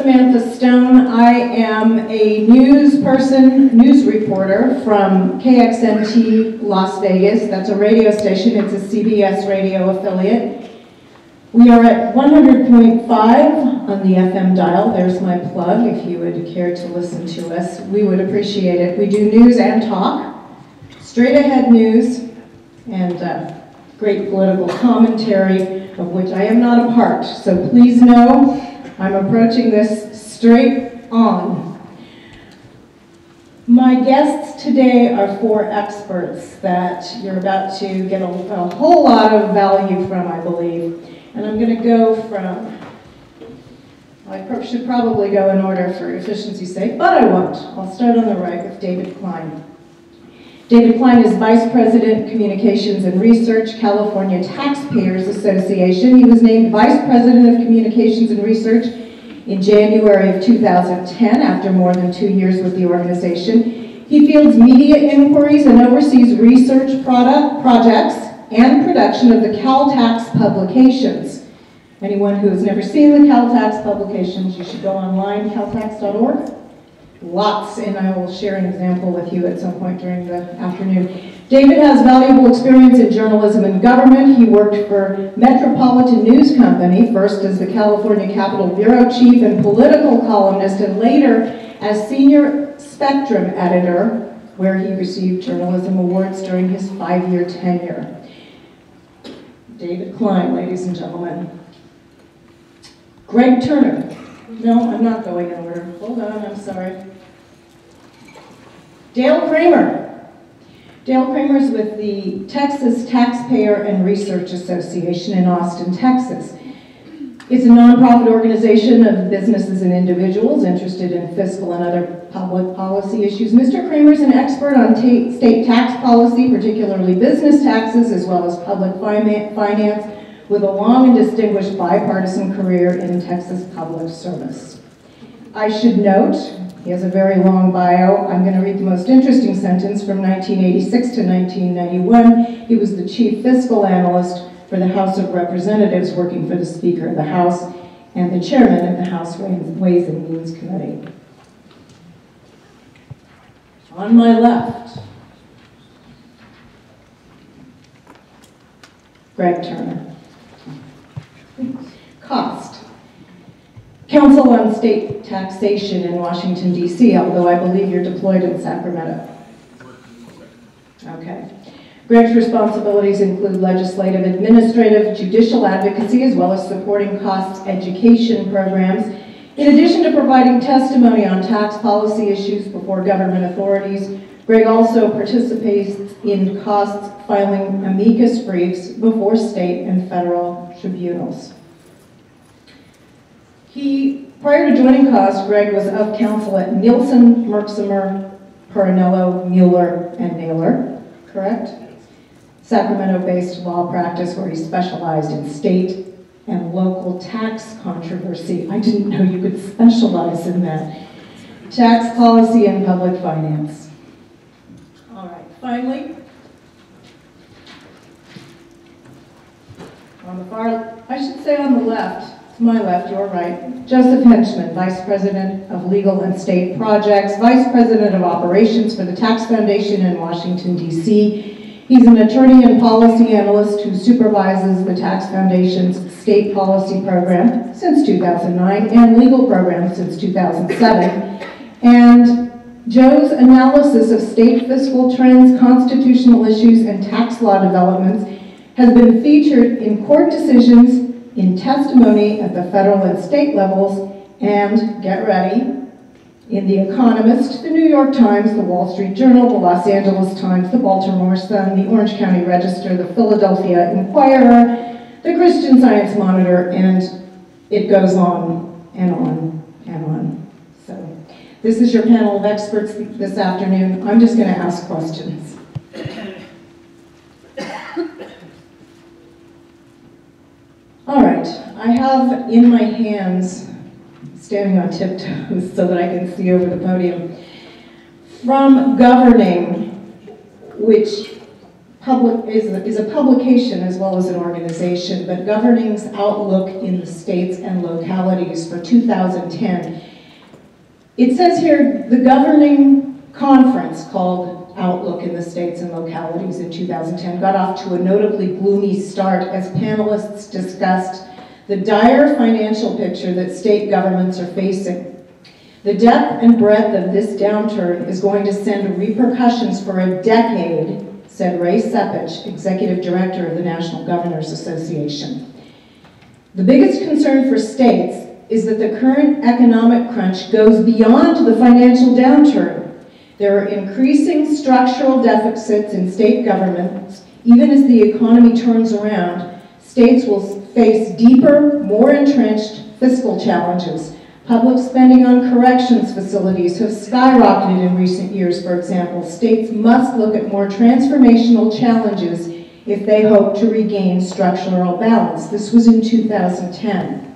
Samantha Stone. I am a news reporter from KXNT Las Vegas. That's a radio station. It's a CBS radio affiliate. We are at 100.5 on the FM dial. There's my plug if you would care to listen to us. We would appreciate it. We do news and talk, straight ahead news, and great political commentary, of which I am not a part. So please know I'm approaching this straight on. My guests today are four experts that you're about to get a whole lot of value from, I believe. And I'm going to go from, I should probably go in order for efficiency's sake, but I won't. I'll start on the right with David Klein. David Klein is Vice President, Communications and Research, California Taxpayers Association. He was named Vice President of Communications and Research in January of 2010 after more than 2 years with the organization. He fields media inquiries and oversees research projects and production of the CalTax publications. Anyone who has never seen the CalTax publications, you should go online, caltax.org. Lots, and I will share an example with you at some point during the afternoon. David has valuable experience in journalism and government. He worked for Metropolitan News Company, first as the California Capitol Bureau Chief and political columnist, and later as Senior Spectrum Editor, where he received journalism awards during his 5-year tenure. David Klein, ladies and gentlemen. Greg Turner. No, I'm not going in order. Hold on, I'm sorry. Dale Kramer. Dale Kramer is with the Texas Taxpayer and Research Association in Austin, Texas. It's a nonprofit organization of businesses and individuals interested in fiscal and other public policy issues. Mr. Kramer is an expert on state tax policy, particularly business taxes, as well as public finance, with a long and distinguished bipartisan career in Texas public service. I should note, he has a very long bio. I'm going to read the most interesting sentence from 1986 to 1991. He was the chief fiscal analyst for the House of Representatives, working for the Speaker of the House and the chairman of the House Ways and Means Committee. On my left, Greg Turner. Cost. Council on State Taxation in Washington, D.C., although I believe you're deployed in Sacramento. Okay. Greg's responsibilities include legislative, administrative, judicial advocacy, as well as supporting costs education programs. In addition to providing testimony on tax policy issues before government authorities, Greg also participates in costs filing amicus briefs before state and federal tribunals. Prior to joining COST, Greg was of counsel at Nielsen, Merksimer, Paranello, Mueller, and Naylor, correct? Sacramento-based law practice where he specialized in state and local tax controversy. I didn't know you could specialize in that. Tax policy and public finance. All right, finally, on the far, I should say on the left, to my left, your right, Joseph Henchman, Vice President of Legal and State Projects, Vice President of Operations for the Tax Foundation in Washington, D.C. He's an attorney and policy analyst who supervises the Tax Foundation's state policy program since 2009 and legal program since 2007. And Joe's analysis of state fiscal trends, constitutional issues, and tax law developments has been featured in court decisions, in testimony at the federal and state levels, and, get ready, in The Economist, the New York Times, the Wall Street Journal, the Los Angeles Times, the Baltimore Sun, the Orange County Register, the Philadelphia Inquirer, the Christian Science Monitor, and it goes on and on and on. So this is your panel of experts this afternoon. I'm just going to ask questions. All right, I have in my hands, standing on tiptoes so that I can see over the podium, From Governing, which is a publication as well as an organization, but Governing's Outlook in the States and Localities for 2010. It says here, the governing conference called Outlook in the States and Localities in 2010 got off to a notably gloomy start as panelists discussed the dire financial picture that state governments are facing. The depth and breadth of this downturn is going to send repercussions for a decade, said Ray Sepich, Executive Director of the National Governors Association. The biggest concern for states is that the current economic crunch goes beyond the financial downturn. There are increasing structural deficits in state governments. Even as the economy turns around, states will face deeper, more entrenched fiscal challenges. Public spending on corrections facilities have skyrocketed in recent years, for example. States must look at more transformational challenges if they hope to regain structural balance. This was in 2010.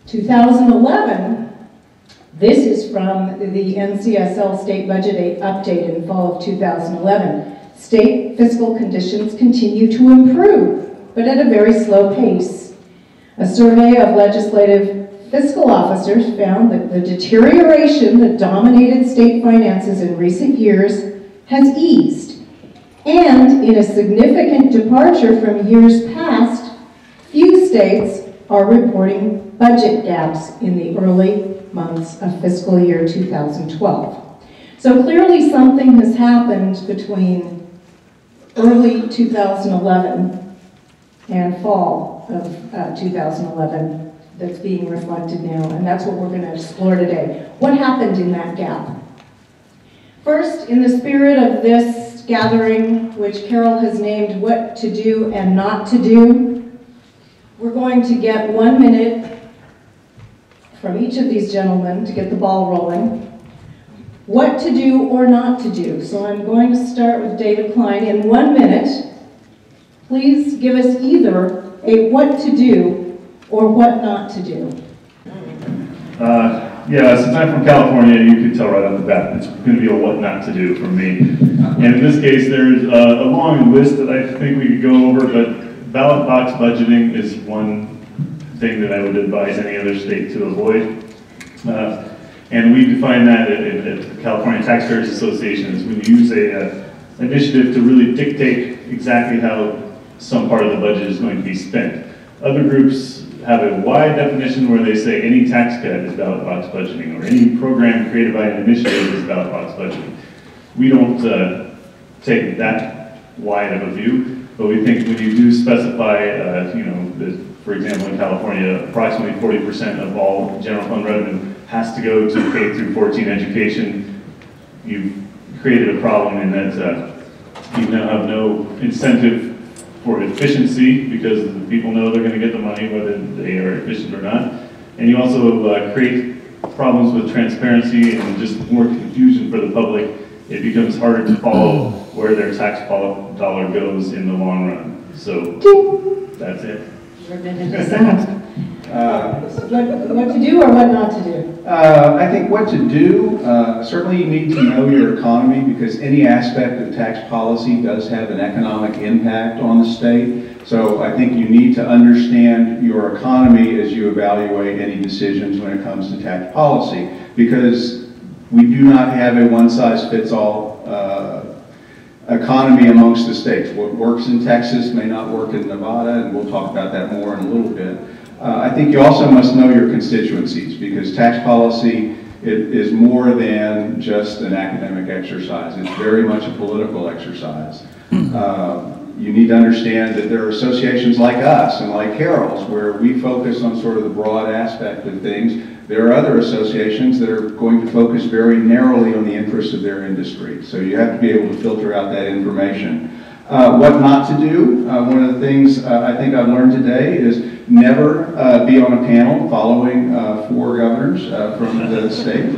2011, this is from the NCSL State Budget Update in fall of 2011. State fiscal conditions continue to improve, but at a very slow pace. A survey of legislative fiscal officers found that the deterioration that dominated state finances in recent years has eased. And in a significant departure from years past, few states are reporting budget gaps in the early months of fiscal year 2012. So clearly something has happened between early 2011 and fall of 2011 that's being reflected now, and that's what we're going to explore today. What happened in that gap? First, in the spirit of this gathering, which Carol has named What to Do and Not to Do, we're going to get 1 minute from each of these gentlemen to get the ball rolling. What to do or not to do. So I'm going to start with David Klein. In 1 minute, please give us either a what to do or what not to do. Yeah, since I'm from California, you can tell right on the bat, it's going to be a what not to do from me. And in this case, there's a long list that I think we could go over, but ballot box budgeting is one thing that I would advise any other state to avoid. And we define that at the California Taxpayers Association as when you use a initiative to really dictate exactly how some part of the budget is going to be spent. Other groups have a wide definition where they say any tax cut is ballot box budgeting, or any program created by an initiative is ballot box budgeting. We don't take that wide of a view, but we think when you do specify, that, for example, in California, approximately 40% of all general fund revenue has to go to K through 14 education, you've created a problem in that you now have no incentive for efficiency, because the people know they're going to get the money whether they are efficient or not. And you also create problems with transparency and just more confusion for the public. It becomes harder to follow where their tax dollar goes in the long run. So that's it. What to do or what not to do? I think what to do, certainly you need to know your economy, because any aspect of tax policy does have an economic impact on the state. So I think you need to understand your economy as you evaluate any decisions when it comes to tax policy, because we do not have a one-size-fits-all economy amongst the states. What works in Texas may not work in Nevada, and we'll talk about that more in a little bit. I think you also must know your constituencies, because tax policy is more than just an academic exercise. It's very much a political exercise. You need to understand that there are associations like us and like Carol's where we focus on sort of the broad aspect of things. There are other associations that are going to focus very narrowly on the interests of their industry. So you have to be able to filter out that information. What not to do, one of the things I think I've learned today is never be on a panel following 4 governors from the state.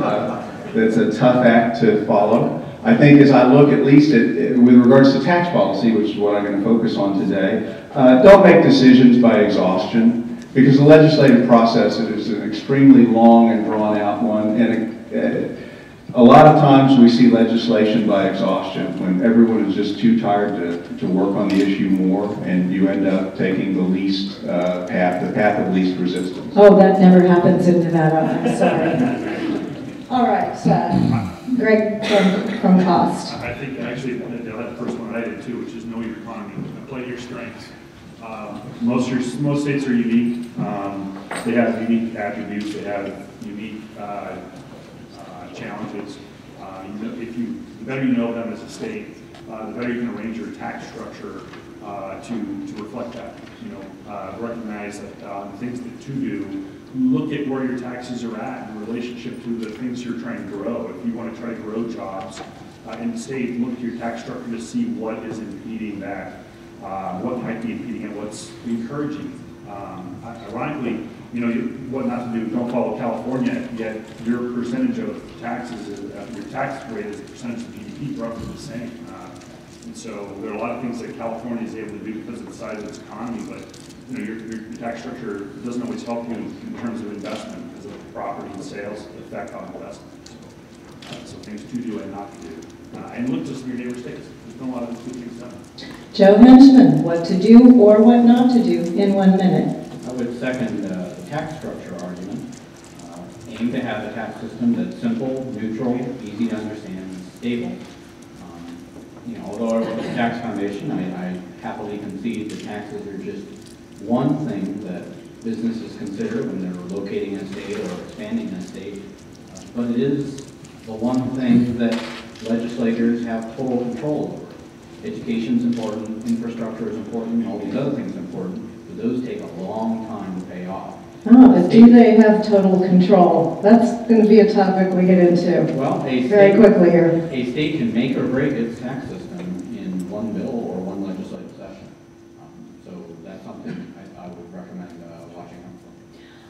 That's a tough act to follow. I think as I look at least at, with regards to tax policy, which is what I'm going to focus on today, don't make decisions by exhaustion, because the legislative process is an extremely long and drawn out one, and a lot of times we see legislation by exhaustion when everyone is just too tired to work on the issue more, and you end up taking the least path, the path of least resistance. Oh, that never happens in Nevada, I'm sorry. All right, Greg from Cost. I think actually that's the first one I did too, which is know your economy and play your strengths. Most states are unique. They have unique attributes. They have unique challenges. The better you know them as a state, the better you can arrange your tax structure to reflect that. Recognize that the things that to do. Look at where your taxes are at in relationship to the things you're trying to grow. If you want to try to grow jobs in the state, look at your tax structure to see what is impeding that, what might be impeding it, what's encouraging. Ironically, what not to do, don't follow California, yet your percentage of taxes, your tax rate as a percentage of GDP is roughly the same. And so there are a lot of things that California is able to do because of the size of its economy, but your tax structure doesn't always help you in terms of investment because of the property and sales effect on investment. So things to do and not to do. And look to some of your neighbor states. There's been a lot of good things done. Joe Henchman, what to do or what not to do in 1 minute. I would second the tax structure argument. Aim to have a tax system that's simple, neutral, easy to understand, and stable. Although I work at the Tax Foundation, I happily concede that taxes are just one thing that businesses consider when they're locating a state or expanding a state, but it is the one thing that legislators have total control over. Education is important, infrastructure is important, all these other things are important, but those take a long time to pay off. But do they have total control? That's going to be a topic we get into very quickly here. A state can make or break its tax system in one bill or one legislative session. So that's something I would recommend watching out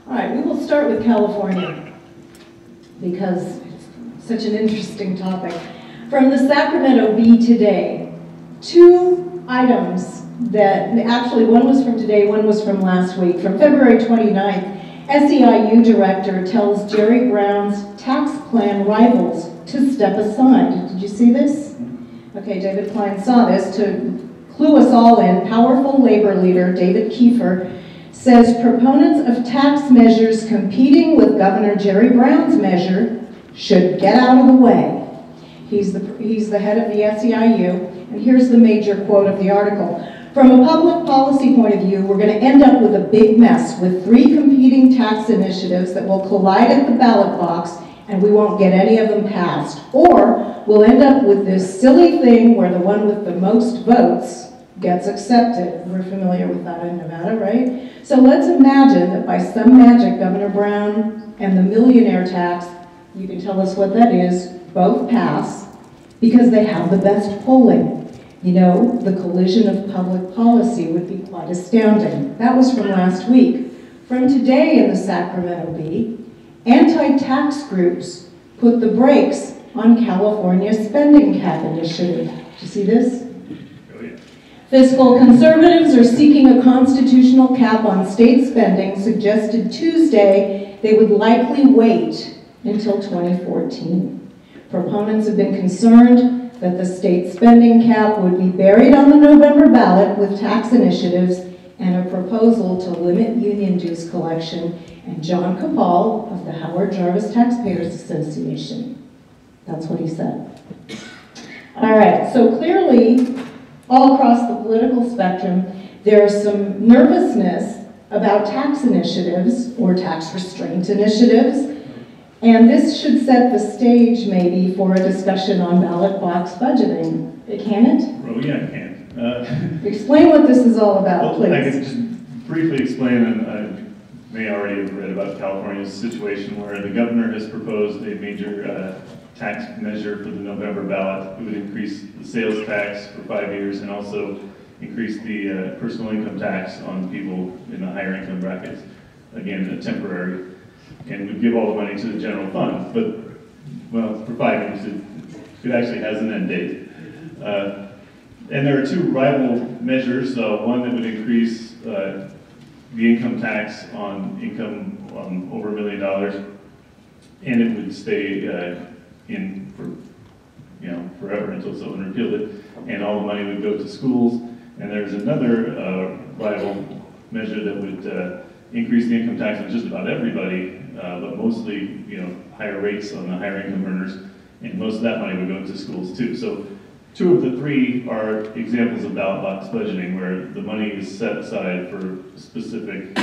for. All right, we will start with California because it's such an interesting topic. From the Sacramento Bee today, 2 items that, actually one was from today, one was from last week. From February 29th, SEIU director tells Jerry Brown's tax plan rivals to step aside. Did you see this? Okay, David Klein saw this. To clue us all in, powerful labor leader David Kiefer says proponents of tax measures competing with Governor Jerry Brown's measure should get out of the way. He's the head of the SEIU, and here's the major quote of the article. From a public policy point of view, we're going to end up with a big mess with 3 competing tax initiatives that will collide at the ballot box, and we won't get any of them passed. Or we'll end up with this silly thing where the one with the most votes gets accepted. We're familiar with that in Nevada, right? So let's imagine that by some magic, Governor Brown and the millionaire tax, you can tell us what that is, both pass because they have the best polling. The collision of public policy would be quite astounding. That was from last week. From today in the Sacramento Bee, anti-tax groups put the brakes on California's spending cap initiative. Did you see this? Oh, yeah. Fiscal conservatives are seeking a constitutional cap on state spending, suggested Tuesday they would likely wait until 2014. Proponents have been concerned that the state spending cap would be buried on the November ballot with tax initiatives and a proposal to limit union dues collection, and John Capal of the Howard Jarvis Taxpayers Association. That's what he said. All right, so clearly, all across the political spectrum, there's some nervousness about tax initiatives or tax restraint initiatives. And this should set the stage, maybe, for a discussion on ballot box budgeting. Can it? Oh, yeah, it can. Explain what this is all about, please. I can just briefly explain, and I may already have read about California's situation where the governor has proposed a major tax measure for the November ballot. It would increase the sales tax for 5 years and also increase the personal income tax on people in the higher income brackets. Again, temporary. And would give all the money to the general fund, but, well, for 5 years, it actually has an end date. And there are 2 rival measures, one that would increase the income tax on income over $1 million, and it would stay in for, forever until someone repealed it, and all the money would go to schools. And there's another viable measure that would increase the income tax on just about everybody, but mostly, higher rates on the higher income earners, and most of that money would go to schools too. So two of the three are examples of ballot box budgeting, where the money is set aside for specific